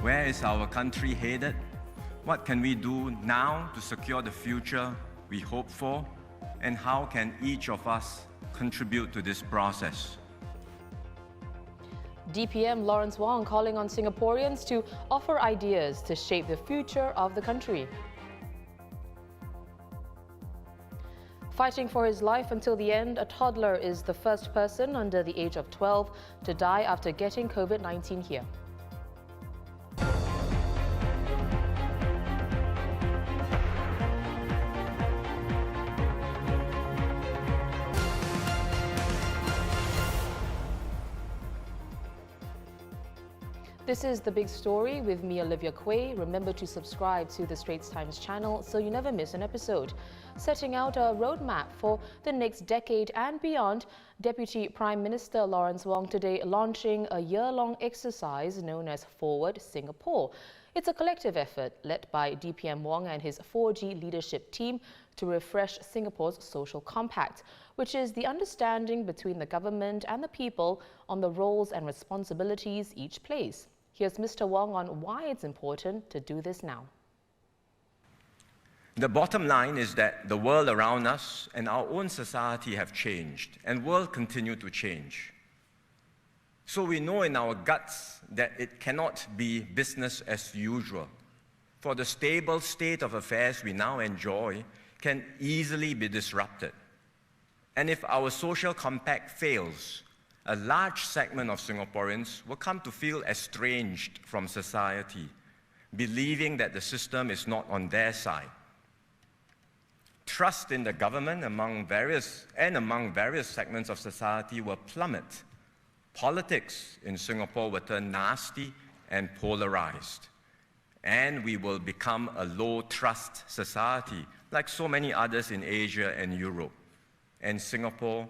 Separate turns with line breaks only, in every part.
Where is our country headed? What can we do now to secure the future we hope for? And how can each of us contribute to this process?
DPM Lawrence Wong calling on Singaporeans to offer ideas to shape the future of the country. Fighting for his life until the end, a toddler is the first person under the age of 12 to die after getting COVID-19 here. This is The Big Story with me, Olivia Quay. Remember to subscribe to the Straits Times channel so you never miss an episode. Setting out a roadmap for the next decade and beyond, Deputy Prime Minister Lawrence Wong today launching a year-long exercise known as Forward Singapore. It's a collective effort led by DPM Wong and his 4G leadership team to refresh Singapore's social compact, which is the understanding between the government and the people on the roles and responsibilities each plays. Here's Mr. Wong on why it's important to do this now.
The bottom line is that the world around us and our own society have changed and will continue to change. So we know in our guts that it cannot be business as usual. For the stable state of affairs we now enjoy can easily be disrupted. And if our social compact fails, a large segment of Singaporeans will come to feel estranged from society, believing that the system is not on their side. Trust in the government among various segments of society will plummet. Politics in Singapore will turn nasty and polarized. And we will become a low-trust society, like so many others in Asia and Europe. And Singapore,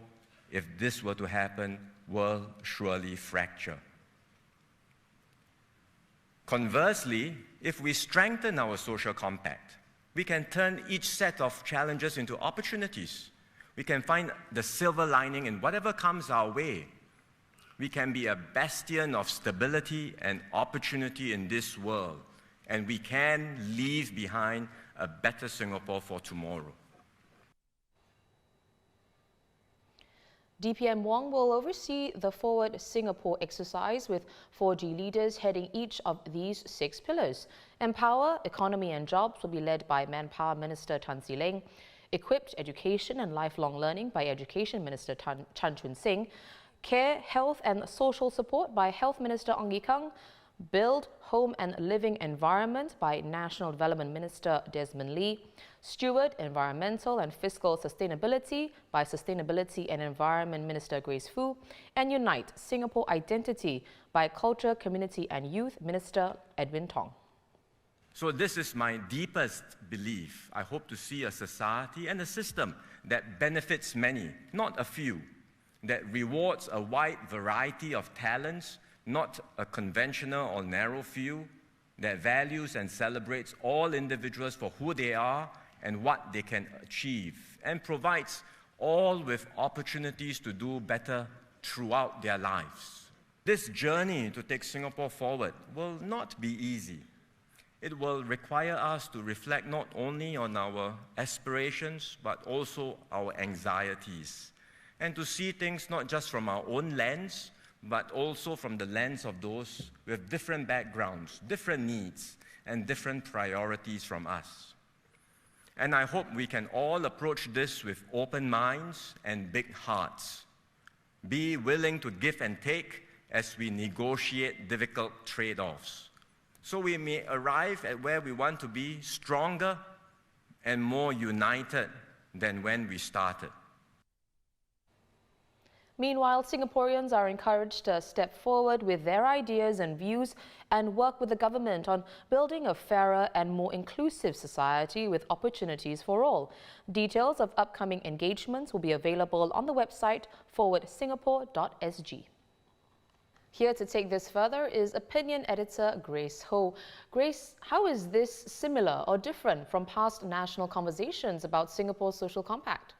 if this were to happen, will surely fracture. Conversely, if we strengthen our social compact, we can turn each set of challenges into opportunities. We can find the silver lining in whatever comes our way. We can be a bastion of stability and opportunity in this world, and we can leave behind a better Singapore for tomorrow.
DPM Wong will oversee the Forward Singapore exercise with 4G leaders heading each of these 6 pillars. Empower, Economy and Jobs will be led by Manpower Minister Tan See Leng. Equipped, Education and Lifelong Learning by Education Minister Chan Chun Sing. Care, Health and Social Support by Health Minister Ong Ye Kung. Build, Home and Living Environment by National Development Minister Desmond Lee. Steward, Environmental and Fiscal Sustainability by Sustainability and Environment Minister Grace Fu. And Unite, Singapore Identity by Culture, Community and Youth Minister Edwin Tong.
So this is my deepest belief. I hope to see a society and a system that benefits many, not a few, that rewards a wide variety of talents, not a conventional or narrow few, that values and celebrates all individuals for who they are and what they can achieve, and provides all with opportunities to do better throughout their lives. This journey to take Singapore forward will not be easy. It will require us to reflect not only on our aspirations, but also our anxieties, and to see things not just from our own lens, but also from the lens of those with different backgrounds, different needs, and different priorities from us. And I hope we can all approach this with open minds and big hearts. Be willing to give and take as we negotiate difficult trade-offs, so we may arrive at where we want to be stronger and more united than when we started.
Meanwhile, Singaporeans are encouraged to step forward with their ideas and views and work with the government on building a fairer and more inclusive society with opportunities for all. Details of upcoming engagements will be available on the website forwardsingapore.sg. Here to take this further is opinion editor Grace Ho. Grace, how is this similar or different from past national conversations about Singapore's social compact?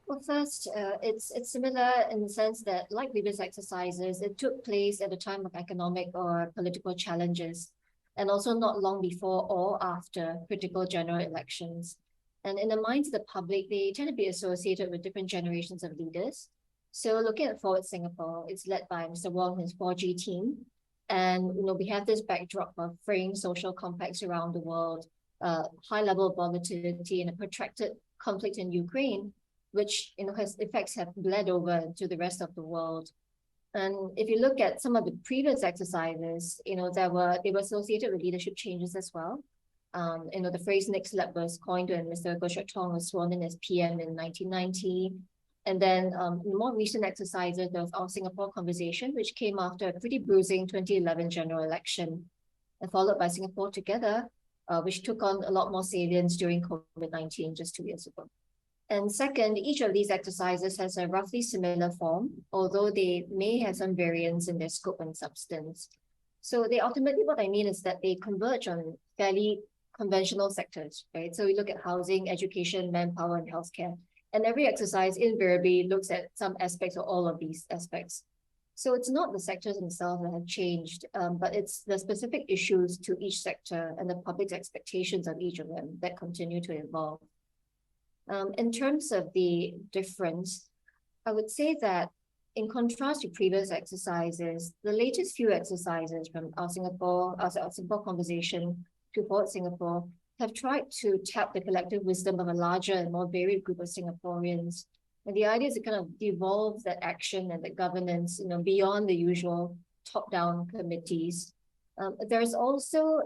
Well, first, it's similar in the sense that, like previous exercises, it took place at a time of economic or political challenges, and also not long before or after critical general elections. And in the minds of the public, they tend to be associated with different generations of leaders. So looking at Forward Singapore, it's led by Mr. Wong and his 4G team. And we have this backdrop of fraying social compacts around the world, high level of volatility and a protracted conflict in Ukraine, which has effects have bled over to the rest of the world. And if you look at some of the previous exercises, they were associated with leadership changes as well. The phrase "next lap" was coined when Mr. Goh Chok Tong was sworn in as PM in 1990. And then the more recent exercises, there was our Singapore Conversation, which came after a pretty bruising 2011 general election, and followed by Singapore Together, which took on a lot more salience during COVID-19 just 2 years ago. And second, each of these exercises has a roughly similar form, although they may have some variance in their scope and substance. So ultimately, what I mean is that they converge on fairly conventional sectors, right? So we look at housing, education, manpower, and healthcare. And every exercise invariably looks at some aspects or all of these aspects. So it's not the sectors themselves that have changed, but it's the specific issues to each sector and the public's expectations of each of them that continue to evolve. In terms of the difference, I would say that in contrast to previous exercises, the latest few exercises from our Singapore Conversation to Forward Singapore have tried to tap the collective wisdom of a larger and more varied group of Singaporeans. And the idea is to kind of devolve that action and the governance, beyond the usual top-down committees. There's also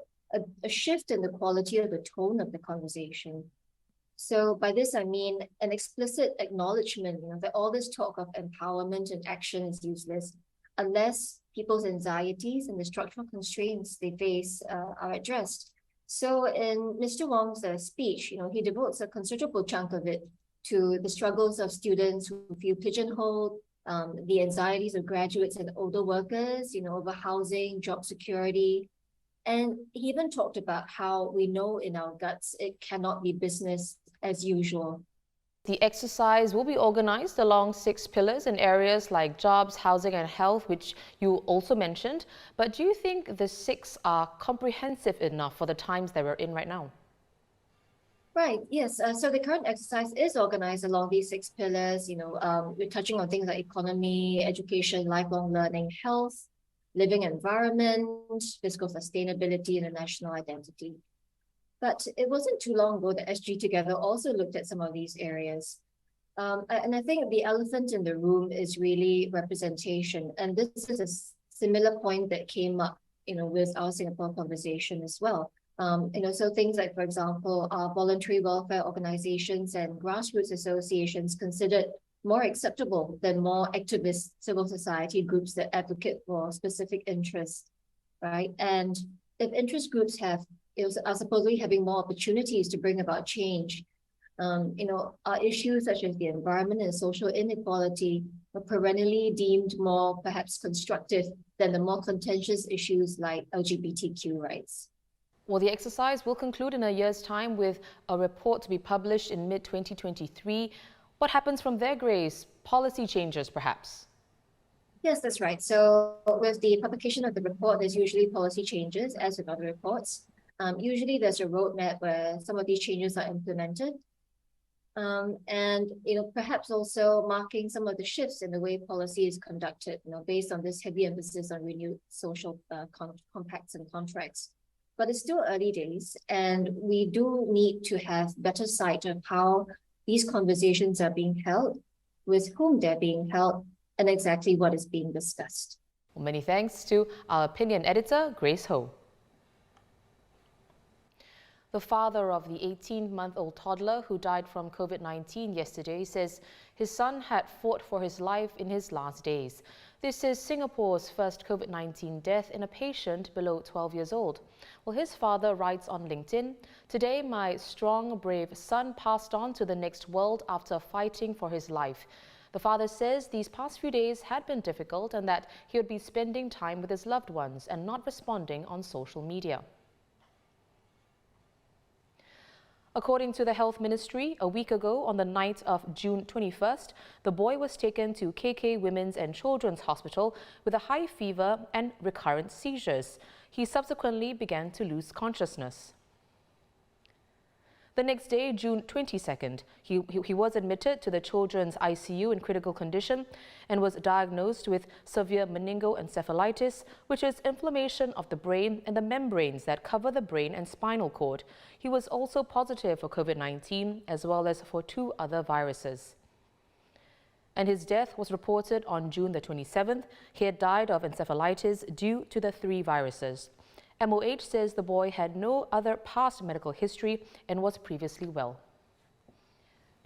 a shift in the quality of the tone of the conversation. So by this, I mean an explicit acknowledgement that all this talk of empowerment and action is useless unless people's anxieties and the structural constraints they face are addressed. So in Mr. Wong's speech, he devotes a considerable chunk of it to the struggles of students who feel pigeonholed, the anxieties of graduates and older workers, over housing, job security. And he even talked about how we know in our guts it cannot be business as usual.
The exercise will be organized along 6 pillars in areas like jobs, housing and health, which you also mentioned. But do you think the 6 are comprehensive enough for the times that we're in right now?
Right, yes. So the current exercise is organized along these 6 pillars. We're touching on things like economy, education, lifelong learning, health, living environment, fiscal sustainability, and national identity. But it wasn't too long ago that SG Together also looked at some of these areas. And I think the elephant in the room is really representation. And this is a similar point that came up, with our Singapore Conversation as well. So things like, for example, voluntary welfare organizations and grassroots associations considered more acceptable than more activist civil society groups that advocate for specific interests, right? And if interest groups are supposedly having more opportunities to bring about change, are issues such as the environment and social inequality are perennially deemed more perhaps constructive than the more contentious issues like LGBTQ rights.
Well, the exercise will conclude in a year's time with a report to be published in mid-2023. What happens from there, Grace? Policy changes, perhaps?
Yes, that's right. So with the publication of the report, there's usually policy changes, as with other reports. Usually there's a roadmap where some of these changes are implemented. And perhaps also marking some of the shifts in the way policy is conducted, based on this heavy emphasis on renewed social compacts and contracts. But it's still early days, and we do need to have better sight of how these conversations are being held, with whom they're being held, and exactly what is being discussed.
Well, many thanks to our opinion editor, Grace Ho. The father of the 18-month-old toddler who died from COVID-19 yesterday says his son had fought for his life in his last days. This is Singapore's first COVID-19 death in a patient below 12 years old. Well, his father writes on LinkedIn, "Today, my strong, brave son passed on to the next world after fighting for his life." The father says these past few days had been difficult and that he would be spending time with his loved ones and not responding on social media. According to the Health Ministry, a week ago on the night of June 21st, the boy was taken to KK Women's and Children's Hospital with a high fever and recurrent seizures. He subsequently began to lose consciousness. The next day, June 22nd, he was admitted to the children's ICU in critical condition and was diagnosed with severe meningoencephalitis, which is inflammation of the brain and the membranes that cover the brain and spinal cord. He was also positive for COVID-19 as well as for 2 other viruses. And his death was reported on June the 27th. He had died of encephalitis due to the 3 viruses. MOH says the boy had no other past medical history and was previously well.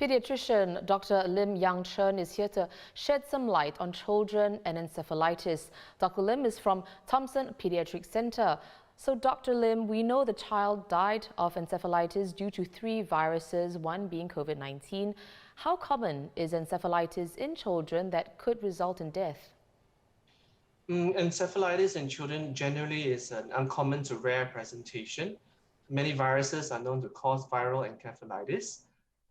Paediatrician Dr. Lim Yang Chern is here to shed some light on children and encephalitis. Dr. Lim is from Thomson Paediatric Centre. So, Dr. Lim, we know the child died of encephalitis due to 3 viruses, one being COVID-19. How common is encephalitis in children that could result in death?
Encephalitis in children generally is an uncommon to rare presentation. Many viruses are known to cause viral encephalitis.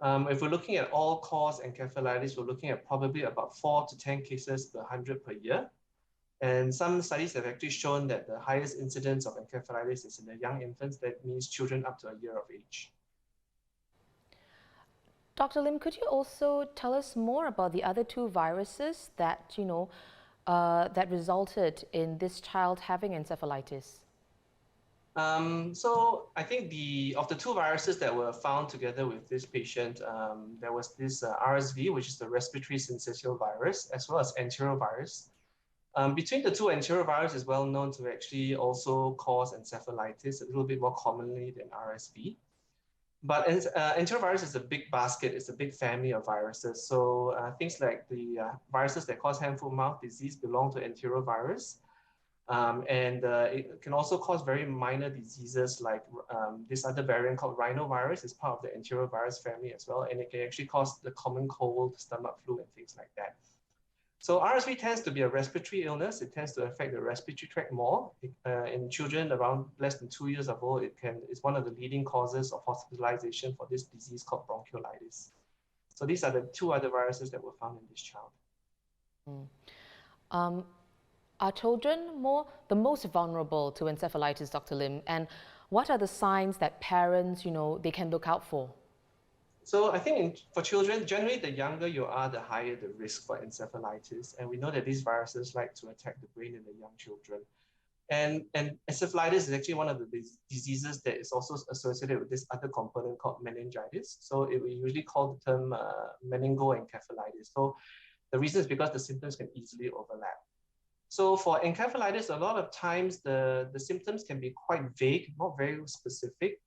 If we're looking at all-cause encephalitis, we're looking at probably about 4 to 10 cases per 100 per year. And some studies have actually shown that the highest incidence of encephalitis is in the young infants. That means children up to a year of age.
Dr. Lim, could you also tell us more about the other 2 viruses that, that resulted in this child having encephalitis?
So I think of the 2 viruses that were found together with this patient, there was this RSV, which is the respiratory syncytial virus, as well as enterovirus. Between the 2, enterovirus is well known to actually also cause encephalitis a little bit more commonly than RSV. But enterovirus is a big basket, it's a big family of viruses. So things like the viruses that cause hand, foot, mouth disease belong to enterovirus. It can also cause very minor diseases like this other variant called rhinovirus is part of the enterovirus family as well. And it can actually cause the common cold, stomach flu, and things like that. So RSV tends to be a respiratory illness. It tends to affect the respiratory tract more. In children around less than 2 years of old, it's one of the leading causes of hospitalization for this disease called bronchiolitis. So these are the 2 other viruses that were found in this child.
Are children the most vulnerable to encephalitis, Dr. Lim? And what are the signs that parents, they can look out for?
So I think for children, generally the younger you are, the higher the risk for encephalitis. And we know that these viruses like to attack the brain in the young children. And encephalitis is actually one of the diseases that is also associated with this other component called meningitis. So we usually call the term meningoencephalitis. So the reason is because the symptoms can easily overlap. So for encephalitis, a lot of times the symptoms can be quite vague, not very specific.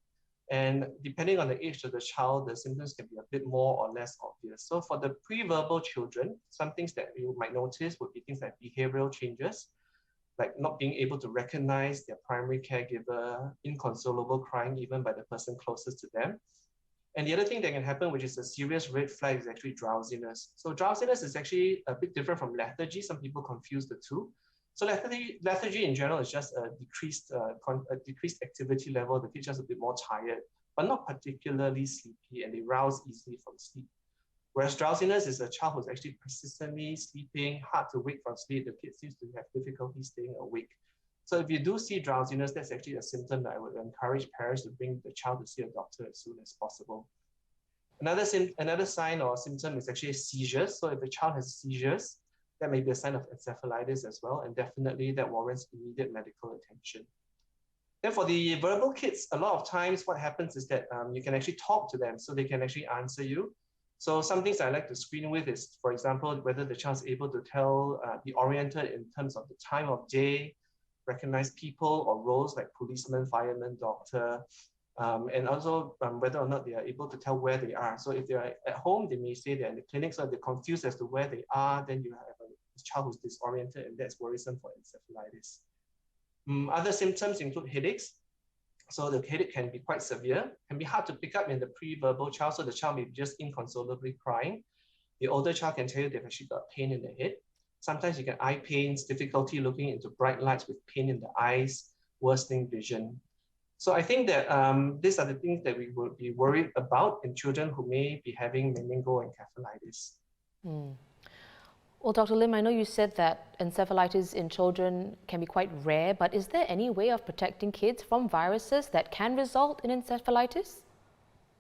And depending on the age of the child, the symptoms can be a bit more or less obvious. So for the pre-verbal children, some things that you might notice would be things like behavioral changes, like not being able to recognize their primary caregiver, inconsolable crying even by the person closest to them. And the other thing that can happen, which is a serious red flag, is actually drowsiness. So drowsiness is actually a bit different from lethargy. Some people confuse the 2. So lethargy in general is just a decreased activity level. The kid's just a bit more tired, but not particularly sleepy, and they rouse easily from sleep. Whereas drowsiness is a child who's actually persistently sleeping, hard to wake from sleep. The kid seems to have difficulty staying awake. So if you do see drowsiness, that's actually a symptom that I would encourage parents to bring the child to see a doctor as soon as possible. Another sign or symptom is actually seizures. So if the child has seizures, that may be a sign of encephalitis as well, and definitely that warrants immediate medical attention. Then for the verbal kids, a lot of times what happens is that you can actually talk to them, so they can actually answer you. So some things I like to screen with is, for example, whether the child's able to be oriented in terms of the time of day, recognize people or roles like policeman, fireman, doctor, and also whether or not they are able to tell where they are. So if they're at home, they may say they're in the clinic, so if they're confused as to where they are, then you have a child who's disoriented, and that's worrisome for encephalitis. Other symptoms include headaches. So the headache can be quite severe, can be hard to pick up in the pre-verbal child, so the child may be just inconsolably crying. The older child can tell you they've actually got pain in the head. Sometimes you get eye pains, difficulty looking into bright lights with pain in the eyes, worsening vision. So I think that these are the things that we will be worried about in children who may be having meningoencephalitis.
Well, Dr. Lim, I know you said that encephalitis in children can be quite rare, but is there any way of protecting kids from viruses that can result in encephalitis?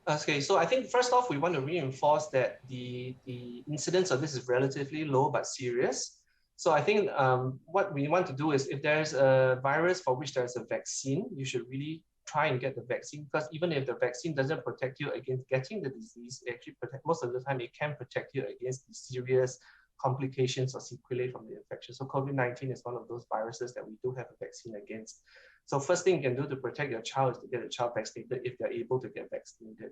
Okay, so I think first off, we want to reinforce that the incidence of this is relatively low but serious. So I think what we want to do is if there's a virus for which there's a vaccine, you should really try and get the vaccine, because even if the vaccine doesn't protect you against getting the disease, it actually most of the time it can protect you against the serious complications or sequelae from the infection. So COVID-19 is one of those viruses that we do have a vaccine against. So first thing you can do to protect your child is to get the child vaccinated if they're able to get vaccinated.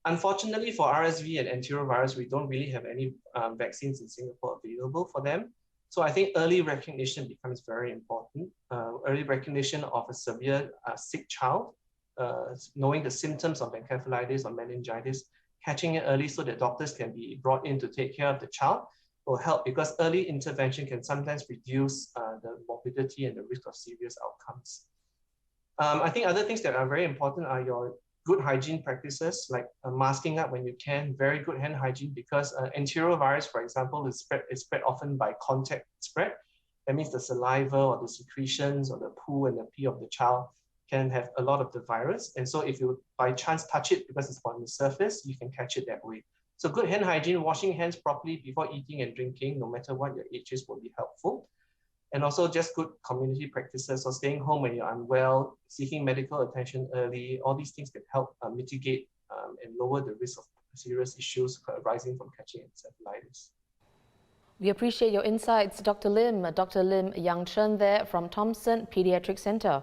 Unfortunately for RSV and enterovirus, we don't really have any vaccines in Singapore available for them. So I think early recognition becomes very important. Early recognition of a severe sick child, knowing the symptoms of encephalitis or meningitis, catching it early so that doctors can be brought in to take care of the child will help, because early intervention can sometimes reduce the morbidity and the risk of serious outcomes. I think other things that are very important are your good hygiene practices, like masking up when you can, very good hand hygiene, because enterovirus, for example, is spread often by contact spread. That means the saliva or the secretions or the poo and the pee of the child can have a lot of the virus. And so if you by chance touch it because it's on the surface, you can catch it that way. So good hand hygiene, washing hands properly before eating and drinking, no matter what your age is, will be helpful. And also just good community practices, so staying home when you're unwell, seeking medical attention early, all these things can help mitigate and lower the risk of serious issues arising from catching encephalitis.
We appreciate your insights, Dr. Lim. Dr. Lim Yang Chern there from Thomson Paediatric Centre.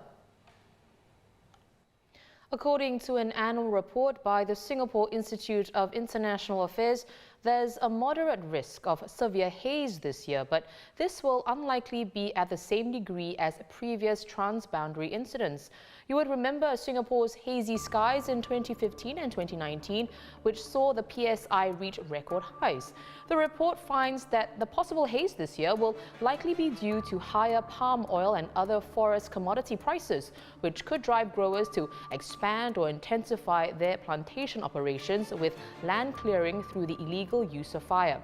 According to an annual report by the Singapore Institute of International Affairs, there's a moderate risk of severe haze this year, but this will unlikely be at the same degree as previous transboundary incidents. You would remember Singapore's hazy skies in 2015 and 2019, which saw the PSI reach record highs. The report finds that the possible haze this year will likely be due to higher palm oil and other forest commodity prices, which could drive growers to expand or intensify their plantation operations with land clearing through the illegal use of fire.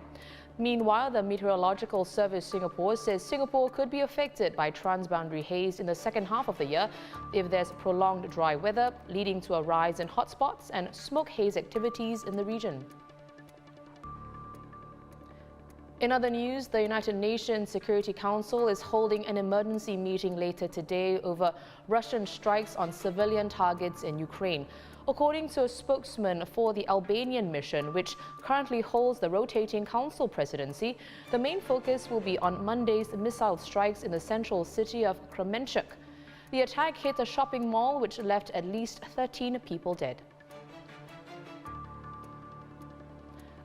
Meanwhile, the Meteorological Service Singapore says Singapore could be affected by transboundary haze in the second half of the year if there's prolonged dry weather, leading to a rise in hotspots and smoke haze activities in the region. In other news, the United Nations Security Council is holding an emergency meeting later today over Russian strikes on civilian targets in Ukraine. According to a spokesman for the Albanian mission, which currently holds the rotating council presidency, the main focus will be on Monday's missile strikes in the central city of Kremenchuk. The attack hit a shopping mall which left at least 13 people dead.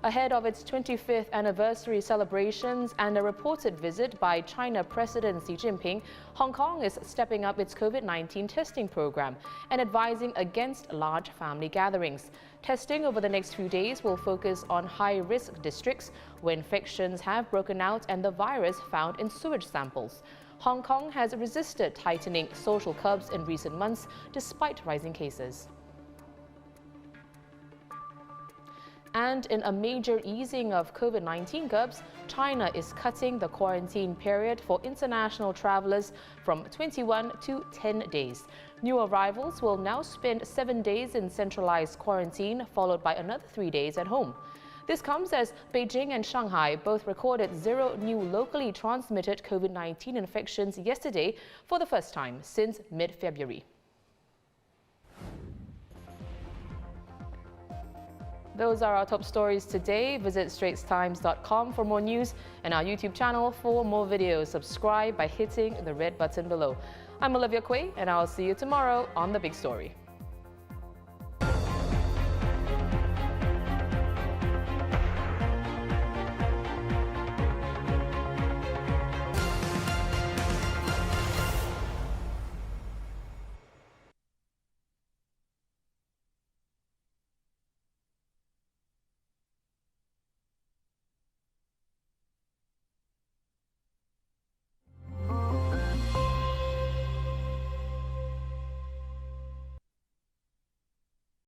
Ahead of its 25th anniversary celebrations and a reported visit by China President Xi Jinping, Hong Kong is stepping up its COVID-19 testing program and advising against large family gatherings. Testing over the next few days will focus on high-risk districts where infections have broken out and the virus found in sewage samples. Hong Kong has resisted tightening social curbs in recent months despite rising cases. And in a major easing of COVID-19 curbs, China is cutting the quarantine period for international travelers from 21 to 10 days. New arrivals will now spend 7 days in centralized quarantine, followed by another 3 days at home. This comes as Beijing and Shanghai both recorded 0 new locally transmitted COVID-19 infections yesterday for the first time since mid-February. Those are our top stories today. Visit straitstimes.com for more news and our YouTube channel for more videos. Subscribe by hitting the red button below. I'm Olivia Quay, and I'll see you tomorrow on The Big Story.